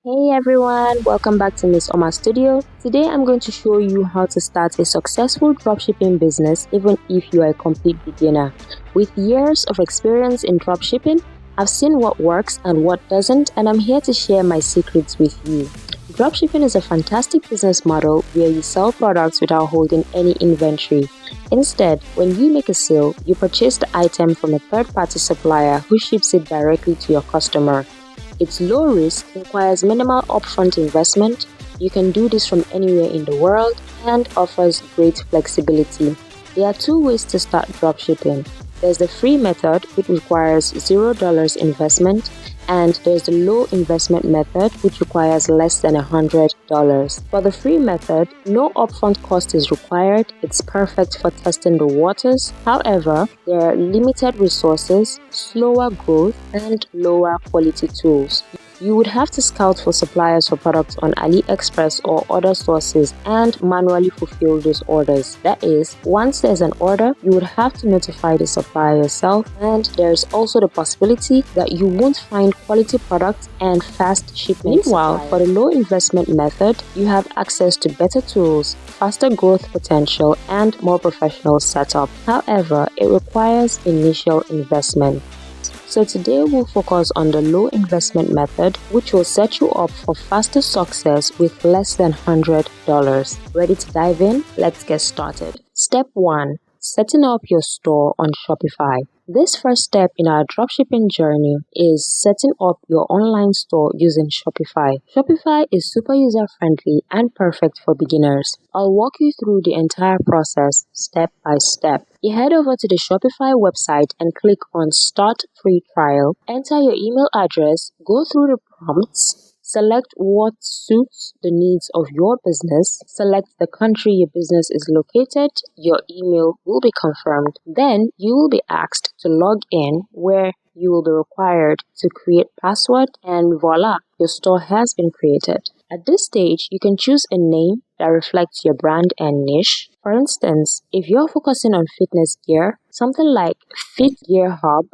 Hey everyone, welcome back to Miss Oma Studio. Today I'm going to show you how to start a successful dropshipping business even if you are a complete beginner. With years of experience in dropshipping, I've seen what works and what doesn't, and I'm here to share my secrets with you. Dropshipping is a fantastic business model where you sell products without holding any inventory. Instead, when you make a sale, you purchase the item from a third-party supplier who ships it directly to your customer. It's low risk, requires minimal upfront investment. You can do this from anywhere in the world and offers great flexibility. There are two ways to start dropshipping. There's the free method, which requires $0 investment, and there's the low investment method, which requires less than $100. For the free method, no upfront cost is required. It's perfect for testing the waters. However, there are limited resources, slower growth, and lower quality tools. You would have to scout for suppliers for products on AliExpress or other sources and manually fulfill those orders. That is, once there's an order, you would have to notify the supplier yourself, and there's also the possibility that you won't find quality products and fast shipment. Meanwhile, for the low investment method, you have access to better tools, faster growth potential, and more professional setup. However, it requires initial investment. So today we'll focus on the low investment method, which will set you up for faster success with less than $100. Ready to dive in? Let's get started. Step 1. Setting up your store on Shopify. This first step in our dropshipping journey is setting up your online store using Shopify. Shopify is super user-friendly and perfect for beginners. I'll walk you through the entire process step by step. You head over to the Shopify website and click on Start Free Trial. Enter your email address, go through the prompts, select what suits the needs of your business, select the country your business is located, your email will be confirmed. Then you will be asked to log in, where you will be required to create password, and voila, your store has been created. At this stage, you can choose a name that reflects your brand and niche. For instance, if you're focusing on fitness gear, something like Fit Gear Hub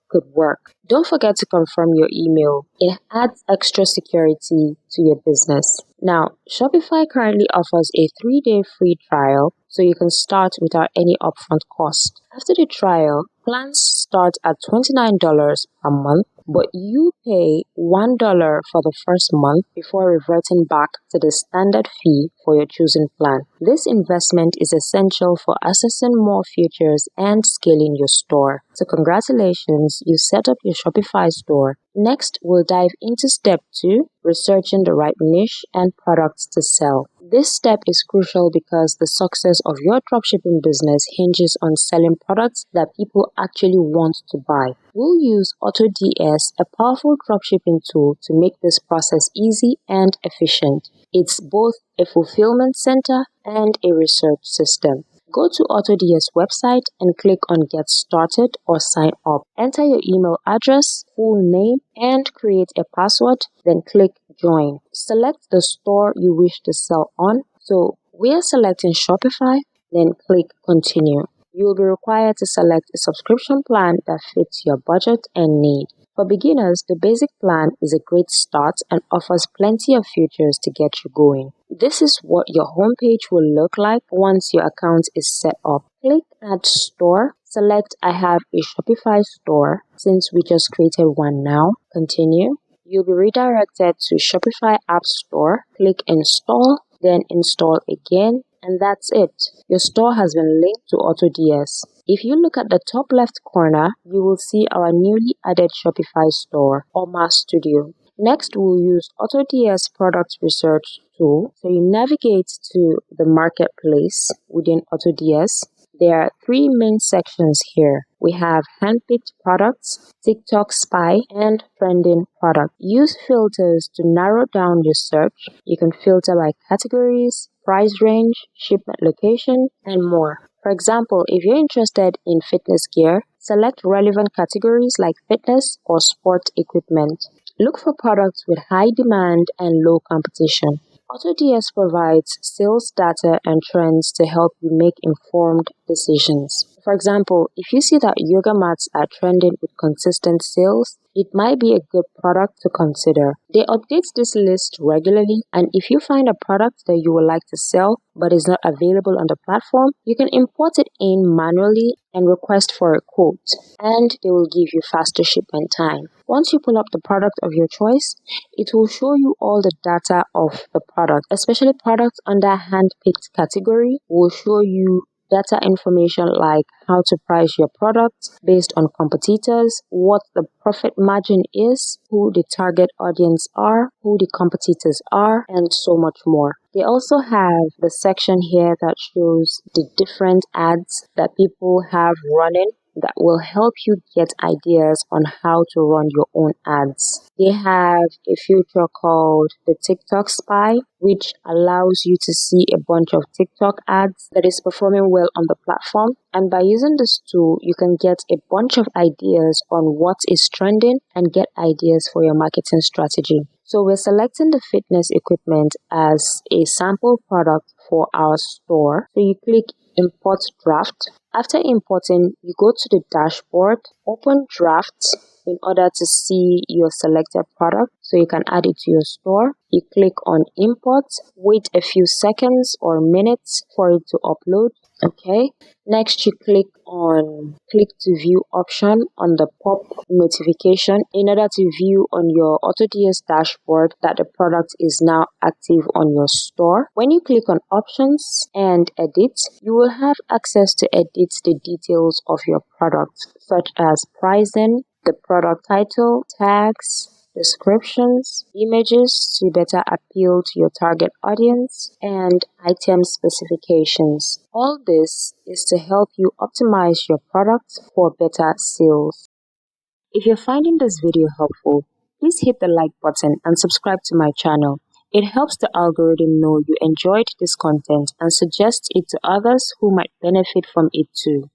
could work. Don't forget to confirm your email. It adds extra security to your business. Now, Shopify currently offers a 3-day free trial, so you can start without any upfront cost. After the trial, plans start at $29 per month, but you pay $1 for the first month before reverting back to the standard fee for your chosen plan. This investment is essential for accessing more features and scaling your store. So congratulations, you set up your Shopify store. Next, we'll dive into step 2, researching the right niche and products to sell. This step is crucial because the success of your dropshipping business hinges on selling products that people actually want to buy. We'll use AutoDS, a powerful dropshipping tool, to make this process easy and efficient. It's both a fulfillment center and a research system. Go to AutoDS website and click on Get Started or Sign Up. Enter your email address, full name, and create a password, then click Join. Select the store you wish to sell on. So we are selecting Shopify, then click Continue. You will be required to select a subscription plan that fits your budget and need. For beginners, the basic plan is a great start and offers plenty of features to get you going. This is what your homepage will look like once your account is set up. Click Add Store. Select I have a Shopify store since we just created one now. Continue. You'll be redirected to Shopify App Store. Click Install, then install again, and that's it. Your store has been linked to AutoDS. If you look at the top left corner, you will see our newly added Shopify store, Oma Studio. Next, we'll use AutoDS Product Research tool. So you navigate to the marketplace within AutoDS. There are 3 main sections here. We have handpicked products, TikTok Spy, and trending products. Use filters to narrow down your search. You can filter by categories, price range, shipment location, and more. For example, if you're interested in fitness gear, select relevant categories like fitness or sport equipment. Look for products with high demand and low competition. AutoDS provides sales data and trends to help you make informed decisions. For example, if you see that yoga mats are trending with consistent sales, it might be a good product to consider. They update this list regularly, and if you find a product that you would like to sell but is not available on the platform, you can import it in manually and request for a quote, and they will give you faster shipment time. Once you pull up the product of your choice, it will show you all the data of the product, especially products under hand-picked category will show you data information like how to price your product based on competitors, what the profit margin is, who the target audience are, who the competitors are, and so much more. They also have the section here that shows the different ads that people have running that will help you get ideas on how to run your own ads. They have a feature called the TikTok Spy, which allows you to see a bunch of TikTok ads that is performing well on the platform. And by using this tool, you can get a bunch of ideas on what is trending and get ideas for your marketing strategy. So we're selecting the fitness equipment as a sample product for our store. So you click Import Draft. After importing, you go to the dashboard, open Drafts in order to see your selected product so you can add it to your store. You click on Import, wait a few seconds or minutes for it to upload. Okay. Next, you click to view option on the pop notification in order to view on your AutoDS dashboard that the product is now active on your store. When you click on options and edit, you will have access to edit the details of your product, such as pricing, the product title, tags, descriptions, images to better appeal to your target audience, and item specifications. All this is to help you optimize your product for better sales. If you're finding this video helpful, please hit the like button and subscribe to my channel. It helps the algorithm know you enjoyed this content and suggests it to others who might benefit from it too.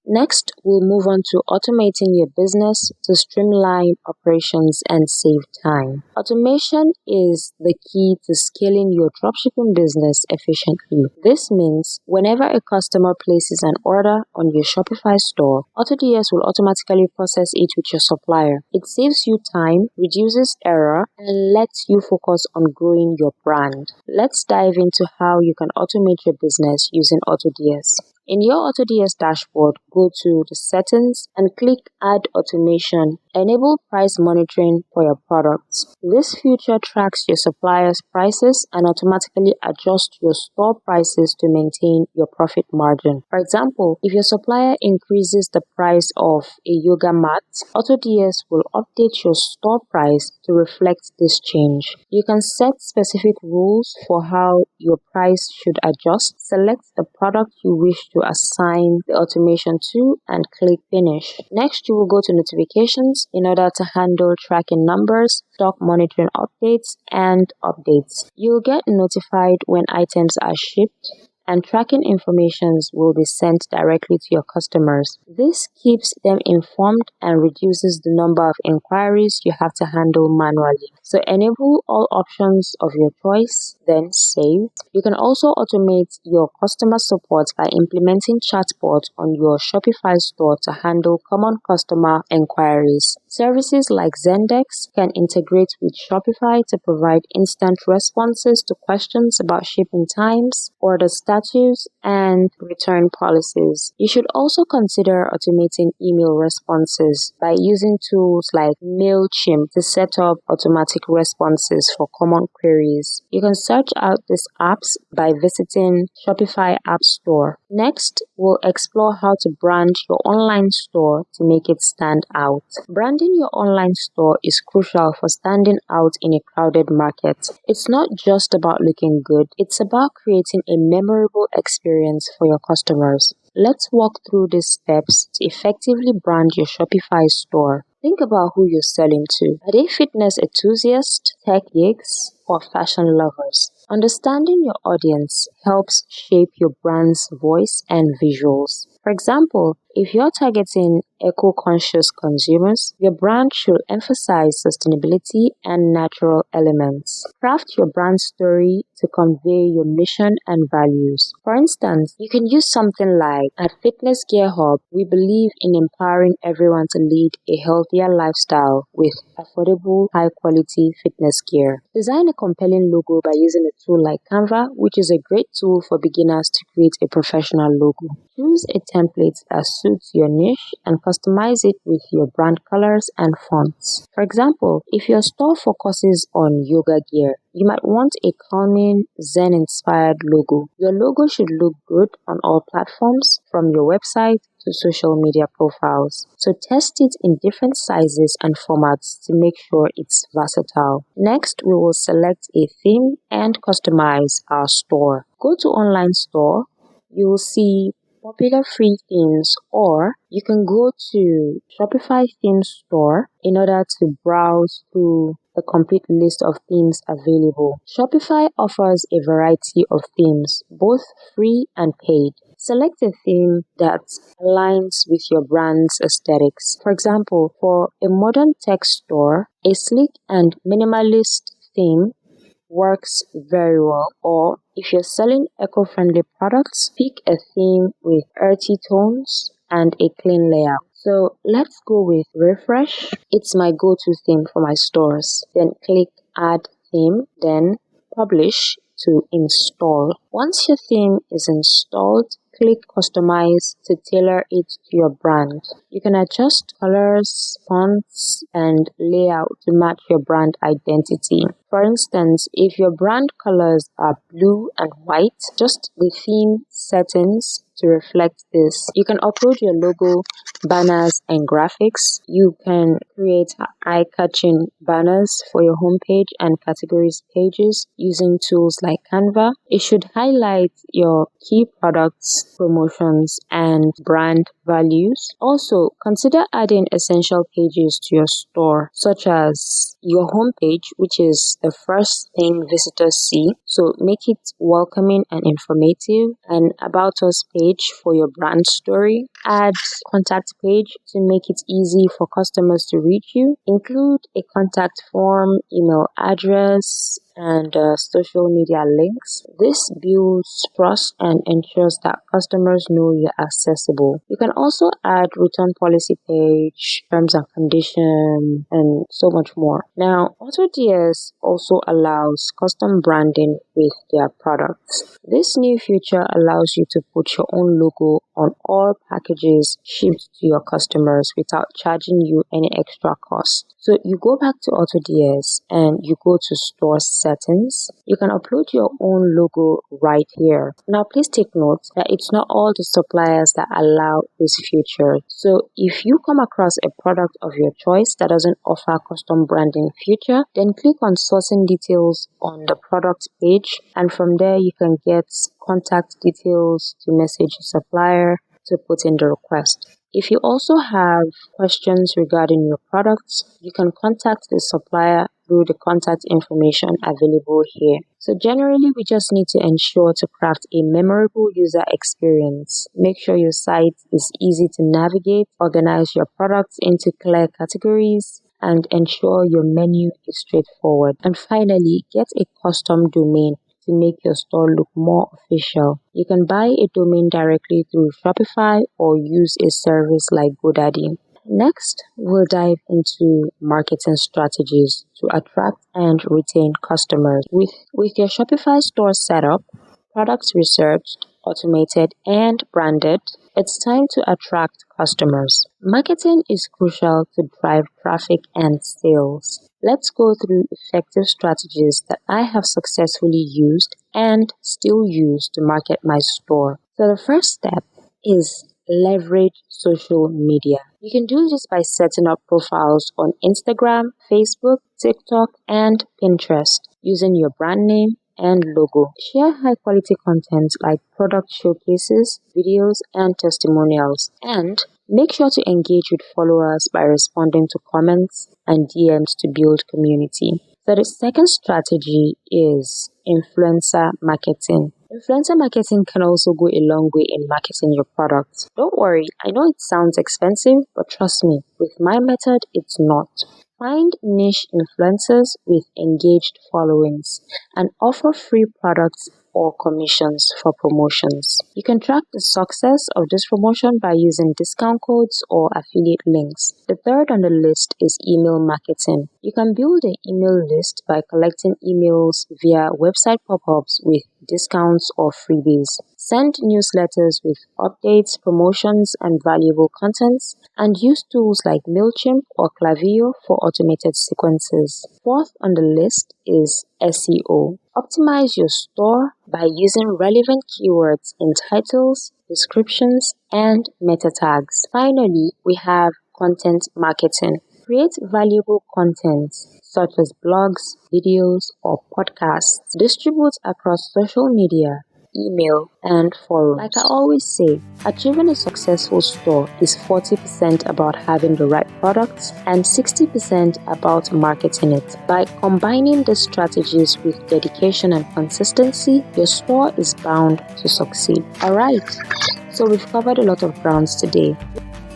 Next, we'll move on to automating your business to streamline operations and save time. Automation is the key to scaling your dropshipping business efficiently. This means whenever a customer places an order on your Shopify store, AutoDS will automatically process it with your supplier. It saves you time, reduces error, and lets you focus on growing your brand. Let's dive into how you can automate your business using AutoDS. In your AutoDS dashboard, go to the settings and click Add Automation. Enable price monitoring for your products. This feature tracks your suppliers' prices and automatically adjusts your store prices to maintain your profit margin. For example, if your supplier increases the price of a yoga mat, AutoDS will update your store price to reflect this change. You can set specific rules for how your price should adjust. Select the product you wish to assign the automation to and click Finish. Next, you will go to Notifications in order to handle tracking numbers, stock monitoring updates, and updates. You'll get notified when items are shipped, and tracking informations will be sent directly to your customers. This keeps them informed and reduces the number of inquiries you have to handle manually. So enable all options of your choice, then save. You can also automate your customer support by implementing chatbot on your Shopify store to handle common customer inquiries. Services like Zendesk can integrate with Shopify to provide instant responses to questions about shipping times, order status, and return policies. You should also consider automating email responses by using tools like MailChimp to set up automatic responses for common queries. You can search out these apps by visiting Shopify App Store. Next, we'll explore how to brand your online store to make it stand out. Branding your online store is crucial for standing out in a crowded market. It's not just about looking good, it's about creating a memorable experience for your customers. Let's walk through these steps to effectively brand your Shopify store. Think about who you're selling to. Are they fitness enthusiasts, tech geeks, or fashion lovers? Understanding your audience helps shape your brand's voice and visuals. For example, if you're targeting eco-conscious consumers, your brand should emphasize sustainability and natural elements. Craft your brand story to convey your mission and values. For instance, you can use something like, at Fitness Gear Hub, we believe in empowering everyone to lead a healthier lifestyle with affordable, high-quality fitness gear. Design a compelling logo by using a tool like Canva, which is a great tool for beginners to create a professional logo. Choose a template that suits your niche and customize it with your brand colors and fonts. For example, if your store focuses on yoga gear, you might want a calming, Zen-inspired logo. Your logo should look good on all platforms, from your website to social media profiles. So test it in different sizes and formats to make sure it's versatile. Next, we will select a theme and customize our store. Go to online store. You will see popular free themes, or you can go to Shopify theme store in order to browse through the complete list of themes available. Shopify offers a variety of themes, both free and paid. Select a theme that aligns with your brand's aesthetics. For example, for a modern tech store, a sleek and minimalist theme works very well. Or if you're selling eco-friendly products, pick a theme with earthy tones and a clean layout. So let's go with Refresh. It's my go-to theme for my stores. Then click Add Theme, then Publish to install. Once your theme is installed, click Customize to tailor it to your brand. You can adjust colors, fonts, and layout to match your brand identity. For instance, if your brand colors are blue and white, adjust the theme settings to reflect this. You can upload your logo, banners, and graphics. You can create eye-catching banners for your homepage and categories pages using tools like Canva. It should highlight your key products, promotions, and brand values. Also, consider adding essential pages to your store, such as your homepage, which is the first thing visitors see. So make it welcoming and informative. An About Us page for your brand story. Add contact page to make it easy for customers to reach you. Include a contact form, email address, and social media links. This builds trust and ensures that customers know you're accessible. You can also add return policy page, terms and conditions, and so much more. Now, AutoDS also allows custom branding with their products. This new feature allows you to put your own logo on all packages shipped to your customers without charging you any extra cost. So you go back to AutoDS and you go to store settings. You can upload your own logo right here. Now please take note that it's not all the suppliers that allow this feature. So if you come across a product of your choice that doesn't offer custom branding feature, then click on sourcing details on the product page, and from there you can get contact details to message a supplier to put in the request. If you also have questions regarding your products, you can contact the supplier through the contact information available here. So generally, we just need to ensure to craft a memorable user experience. Make sure your site is easy to navigate, organize your products into clear categories, and ensure your menu is straightforward. And finally, get a custom domain to make your store look more official. You can buy a domain directly through Shopify or use a service like GoDaddy. Next, we'll dive into marketing strategies to attract and retain customers. With your Shopify store set up, products researched, automated, and branded, it's time to attract customers. Marketing is crucial to drive traffic and sales. Let's go through effective strategies that I have successfully used and still use to market my store. So the first step is leverage social media. You can do this by setting up profiles on Instagram, Facebook, TikTok, and Pinterest using your brand name and logo. Share high quality content like product showcases, videos, and testimonials. And make sure to engage with followers by responding to comments and DMs to build community. So the second strategy is influencer marketing. Influencer marketing can also go a long way in marketing your product. Don't worry, I know it sounds expensive, but trust me, with my method, it's not. Find niche influencers with engaged followings and offer free products or commissions for promotions. You can track the success of this promotion by using discount codes or affiliate links. The third on the list is email marketing. You can build an email list by collecting emails via website pop-ups with discounts or freebies. Send newsletters with updates, promotions, and valuable contents, and use tools like MailChimp or Klaviyo for automated sequences. Fourth on the list is SEO. Optimize your store by using relevant keywords in titles, descriptions, and meta tags. Finally, we have content marketing. Create valuable content such as blogs, videos, or podcasts. Distribute across social media, email, and forums. Like I always say, achieving a successful store is 40% about having the right products and 60% about marketing it. By combining these strategies with dedication and consistency, your store is bound to succeed. Alright, so we've covered a lot of grounds today.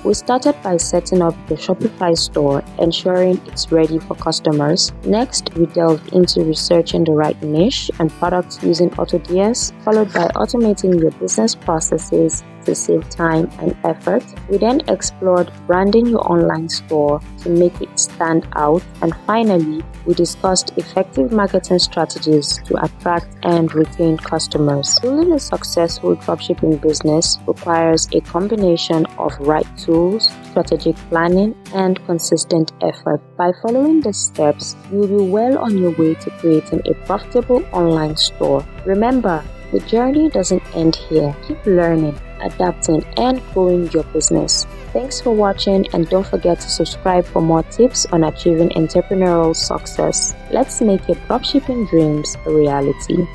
We started by setting up the Shopify store, ensuring it's ready for customers. Next, we delved into researching the right niche and products using AutoDS, followed by automating your business processes to save time and effort. We then explored branding your online store to make it stand out. And finally, we discussed effective marketing strategies to attract and retain customers. Building a successful dropshipping business requires a combination of right tools, strategic planning, and consistent effort. By following these steps, you'll be well on your way to creating a profitable online store. Remember, the journey doesn't end here. Keep learning, adapting, and growing your business. Thanks for watching, and don't forget to subscribe for more tips on achieving entrepreneurial success. Let's make your dropshipping dreams a reality.